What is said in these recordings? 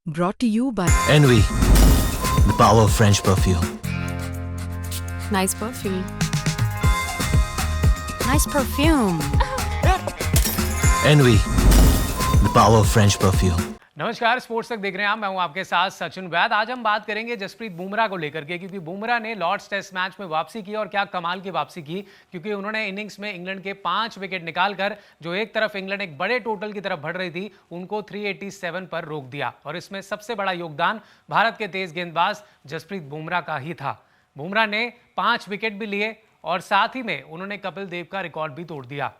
Brought to you by Envy, the power of French perfume. Nice perfume. Nice perfume. Envy, the power of French perfume. नमस्कार, sports तक देख रहे हैं आप। मैं हूं आपके साथ सचिन वैद। आज हम बात करेंगे जसप्रीत बुमराह को लेकर के, क्योंकि बुमराह ने लॉर्ड्स टेस्ट मैच में वापसी की और क्या कमाल की वापसी की, क्योंकि उन्होंने इनिंग्स में इंग्लैंड के 5 विकेट निकालकर जो एक तरफ इंग्लैंड एक बड़े टोटल की तरफ बढ़ रही थी उनको 387 पर रोक दिया। और इसमें सबसे बड़ा योगदान भारत के तेज गेंदबाज जसप्रीत बुमराह का ही था। बुमराह ने 5 विकेट भी लिए और साथ ही में उन्होंने कपिल देव का रिकॉर्ड भी तोड़ दिया।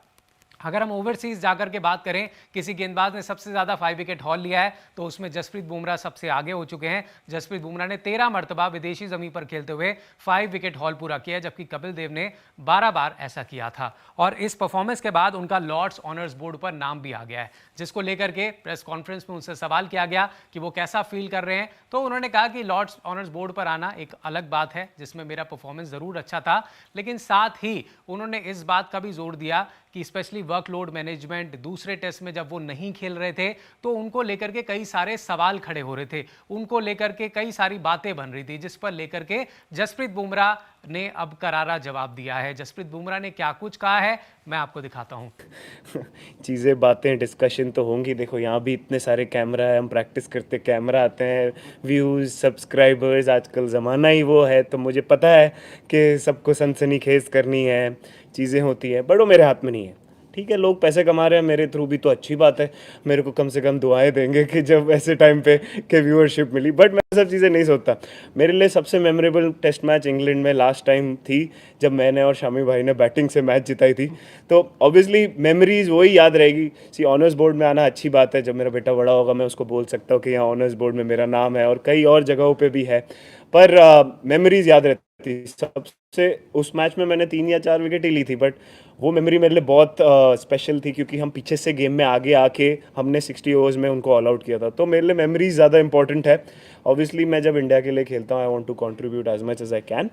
अगर हम ओवरसीज जाकर के बात करें, किसी गेंदबाज ने सबसे ज्यादा 5 विकेट हॉल लिया है तो उसमें जसप्रीत बुमराह सबसे आगे हो चुके हैं। जसप्रीत बुमराह ने 13 मरतबा विदेशी जमीन पर खेलते हुए 5 विकेट हॉल पूरा किया, जबकि कपिल देव ने 12 बार ऐसा किया था। और इस परफॉर्मेंस के बाद उनका लॉर्ड्स ऑनर्स बोर्ड पर नाम भी आ गया है, जिसको लेकर के प्रेस कॉन्फ्रेंस में उनसे सवाल किया गया कि वो कैसा फील कर रहे हैं। तो उन्होंने कहा कि लॉर्ड्स ऑनर्स बोर्ड पर आना एक अलग बात है, जिसमें मेरा परफॉर्मेंस जरूर अच्छा था, लेकिन साथ ही उन्होंने इस बात का भी जोर दिया कि स्पेशली वर्कलोड मैनेजमेंट, दूसरे टेस्ट में जब वो नहीं खेल रहे थे तो उनको लेकर के कई सारे सवाल खड़े हो रहे थे, उनको लेकर के कई सारी बातें बन रही थी, जिस पर लेकर के जसप्रीत बुमराह ने अब करारा जवाब दिया है। जसप्रीत बुमराह ने क्या कुछ कहा है मैं आपको दिखाता हूं। चीज़ें, बातें, डिस्कशन तो होंगी। देखो, यहाँ भी इतने सारे कैमरा है, हम प्रैक्टिस करते कैमरा आते हैं, व्यूज़, सब्सक्राइबर्स, आजकल ज़माना ही वो है, तो मुझे पता है कि सबको सनसनीखेज करनी है, चीज़ें होती हैं, बट वो मेरे हाथ में नहीं है। ठीक है, लोग पैसे कमा रहे हैं मेरे थ्रू भी, तो अच्छी बात है। मेरे को कम से कम दुआएं देंगे कि जब ऐसे टाइम पे के व्यूअरशिप मिली, बट मैं सब चीज़ें नहीं सोचता। मेरे लिए सबसे मेमोरेबल टेस्ट मैच इंग्लैंड में लास्ट टाइम थी, जब मैंने और शामी भाई ने बैटिंग से मैच जिताई थी। तो ऑब्वियसली मेमोरीज वही याद रहेगी। सी ऑनर्स बोर्ड में आना अच्छी बात है, जब मेरा बेटा बड़ा होगा मैं उसको बोल सकता हूँ कि यहाँ ऑनर्स बोर्ड में मेरा नाम है, और कई और जगहों पर भी है, पर मेमोरीज याद रहती सबसे। उस मैच में मैंने 3 या 4 विकेट ही ली थी, बट वो मेमोरी मेरे लिए बहुत स्पेशल थी, क्योंकि हम पीछे से गेम में आगे आके हमने 60 ओवर्स में उनको ऑल आउट किया था। तो मेरे लिए मेमोरीज ज़्यादा इंपॉर्टेंट है। ऑब्वियसली मैं जब इंडिया के लिए खेलता हूँ, I want to contribute as much as I can,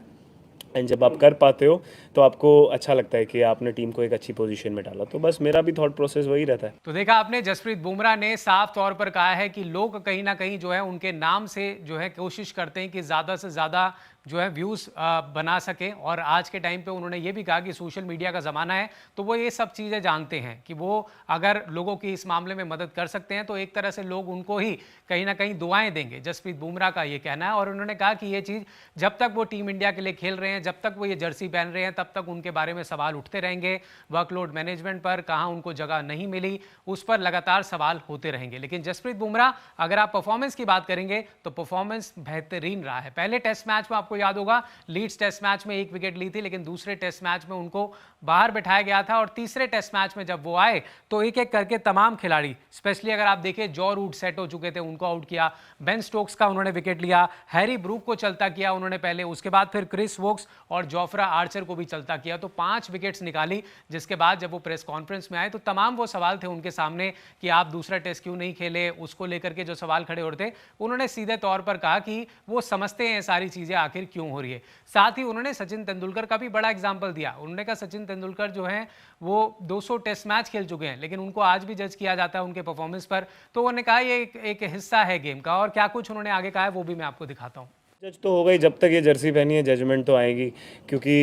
and जब आप कर पाते हो तो आपको अच्छा लगता है कि आपने टीम को एक अच्छी पोजीशन में डाला। तो बस मेरा भी थॉट प्रोसेस वही रहता है। तो देखा आपने, जसप्रीत बुमराह ने साफ तौर पर कहा है कि लोग कहीं ना कहीं जो है उनके नाम से जो है कोशिश करते हैं कि ज़्यादा से ज़्यादा जो है व्यूज़ बना सकें। और आज के टाइम पे उन्होंने ये भी कहा कि सोशल मीडिया का ज़माना है, तो वो ये सब चीज़ें जानते हैं कि वो अगर लोगों की इस मामले में मदद कर सकते हैं तो एक तरह से लोग उनको ही कहीं ना कहीं दुआएं देंगे। जसप्रीत बुमराह का ये कहना है, और उन्होंने कहा कि ये चीज़ जब तक वो टीम इंडिया के लिए खेल रहे हैं, जब तक वो ये जर्सी पहन रहे हैं, तब तक उनके बारे में सवाल उठते रहेंगे। वर्कलोड मैनेजमेंट पर कहाँ उनको जगह नहीं मिली, उस पर लगातार सवाल होते रहेंगे। लेकिन जसप्रीत बुमराह, अगर आप परफॉर्मेंस की बात करेंगे तो परफॉर्मेंस बेहतरीन रहा है। पहले टेस्ट मैच में आपको याद होगा लीड्स टेस्ट मैच में 1 विकेट ली थी, लेकिन दूसरे टेस्ट मैच में उनको बाहर बैठाया गया था। और तीसरे टेस्ट मैच में जब वो आए तो एक एक करके तमाम खिलाड़ी, स्पेशली अगर आप देखें, जॉ रूट सेट हो चुके थे, उनको आउट किया। बेन स्टोक्स का उन्होंने विकेट लिया, हैरी ब्रूक को चलता किया उन्होंने पहले, उसके बाद फिर क्रिस वोक्स और जोफ्रा आर्चर को भी चलता किया। तो 5 विकेट्स निकाली, जिसके बाद जब वो प्रेस कॉन्फ्रेंस में आए तो तमाम वो सवाल थे उनके सामने कि आप दूसरा टेस्ट क्यों नहीं खेले, उसको लेकर के जो सवाल खड़े हो रहे थे, उन्होंने सीधे तौर पर कहा कि वो समझते हैं सारी चीजें आखिर क्यों हो रही है। साथ ही उन्होंने सचिन तेंदुलकर का भी बड़ा एग्जांपल दिया। उन्होंने कहा सचिन तेंदुलकर जो हैं वो 200 टेस्ट मैच खेल चुके हैं, लेकिन उनको आज भी जज किया जाता है उनके परफॉर्मेंस पर। तो उन्होंने कहा ये एक हिस्सा है गेम का। और क्या कुछ उन्होंने आगे कहा है वो भी मैं आपको दिखाता हूँ। जज तो हो गई, जब तक ये जर्सी पहनी है जजमेंट तो आएगी, क्योंकि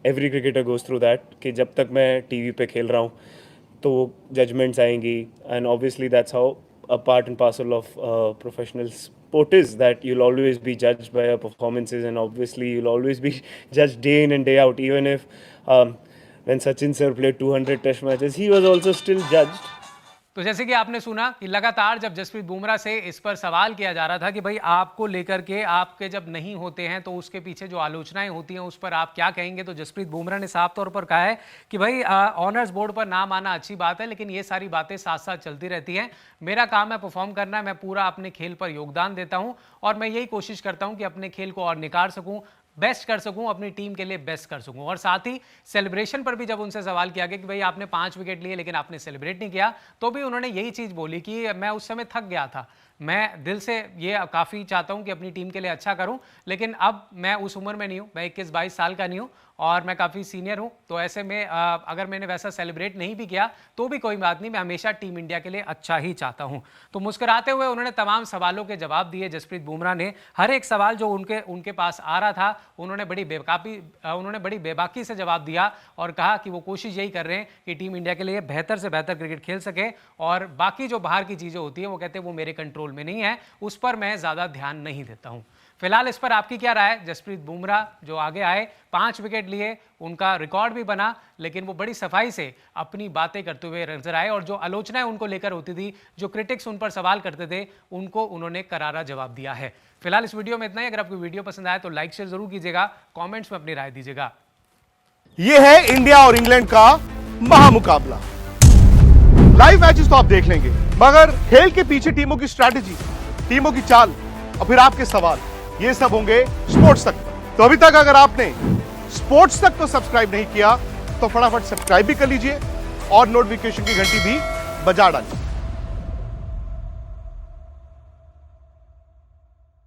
every cricketer goes through that, कि जब तक मैं टीवी पे खेल रहा हूँ तो जजमेंट्स आएंगी। And obviously that's how a part and parcel of professional sport is, that you'll always be judged by your performances, and obviously you'll always be judged day in and day out. Even if when Sachin sir played 200 test matches, he was also still judged. तो जैसे कि आपने सुना कि लगातार जब जसप्रीत बुमराह से इस पर सवाल किया जा रहा था कि भाई आपको लेकर के, आपके जब नहीं होते हैं तो उसके पीछे जो आलोचनाएं होती हैं उस पर आप क्या कहेंगे, तो जसप्रीत बुमराह ने साफ तौर पर कहा है कि भाई ऑनर्स बोर्ड पर नाम आना अच्छी बात है, लेकिन ये सारी बातें साथ साथ चलती रहती हैं। मेरा काम है परफॉर्म करना, मैं पूरा अपने खेल पर योगदान देता हूँ और मैं यही कोशिश करता हूँ कि अपने खेल को और निखार सकूँ, बेस्ट कर सकूं, अपनी टीम के लिए बेस्ट कर सकूं। और साथ ही सेलिब्रेशन पर भी जब उनसे सवाल किया गया कि भाई आपने 5 विकेट लिए लेकिन आपने सेलिब्रेट नहीं किया, तो भी उन्होंने यही चीज बोली कि मैं उस समय थक गया था, मैं दिल से ये काफ़ी चाहता हूँ कि अपनी टीम के लिए अच्छा करूँ, लेकिन अब मैं उस उम्र में नहीं हूँ, मैं 21-22 साल का नहीं हूँ और मैं काफ़ी सीनियर हूँ। तो ऐसे में अगर मैंने वैसा सेलिब्रेट नहीं भी किया तो भी कोई बात नहीं, मैं हमेशा टीम इंडिया के लिए अच्छा ही चाहता हूँ। तो मुस्कुराते हुए उन्होंने तमाम सवालों के जवाब दिए। जसप्रीत बुमराह ने हर एक सवाल जो उनके पास आ रहा था उन्होंने बड़ी बेबाकी से जवाब दिया और कहा कि वो कोशिश यही कर रहे हैं कि टीम इंडिया के लिए बेहतर से बेहतर क्रिकेट खेल सके और बाकी जो बाहर की चीज़ें होती है वो कहते हैं वो मेरे कंट्रोल में नहीं है, उस पर मैं ज़्यादा ध्यान नहीं देता हूँ। फिलहाल इस पर आपकी क्या राय है? जसप्रीत बुमराह जो आगे आए, 5 विकेट लिए, उनका रिकॉर्ड भी बना, लेकिन वो बड़ी सफाई से अपनी बातें करते हुए नजर आए और जो आलोचनाएं उनको लेकर होती थी, जो क्रिटिक्स उन पर सवाल करते थे, उनको उन्होंने करारा जवाब दिया है। फिलहाल इस वीडियो में इतना ही। अगर आपको वीडियो पसंद आए तो लाइक शेयर जरूर कीजिएगा, कॉमेंट्स में अपनी राय दीजिएगा। ये है इंडिया और इंग्लैंड का महामुकाबला। लाइव मैचेस तो आप देख लेंगे, मगर खेल के पीछे टीमों की स्ट्रैटेजी, टीमों की चाल और फिर आपके सवाल, ये सब होंगे स्पोर्ट्स तक। तो अभी तक अगर आपने स्पोर्ट्स तक को सब्सक्राइब नहीं किया तो फटाफट सब्सक्राइब भी कर लीजिए और नोटिफिकेशन की घंटी भी बजा डालिए।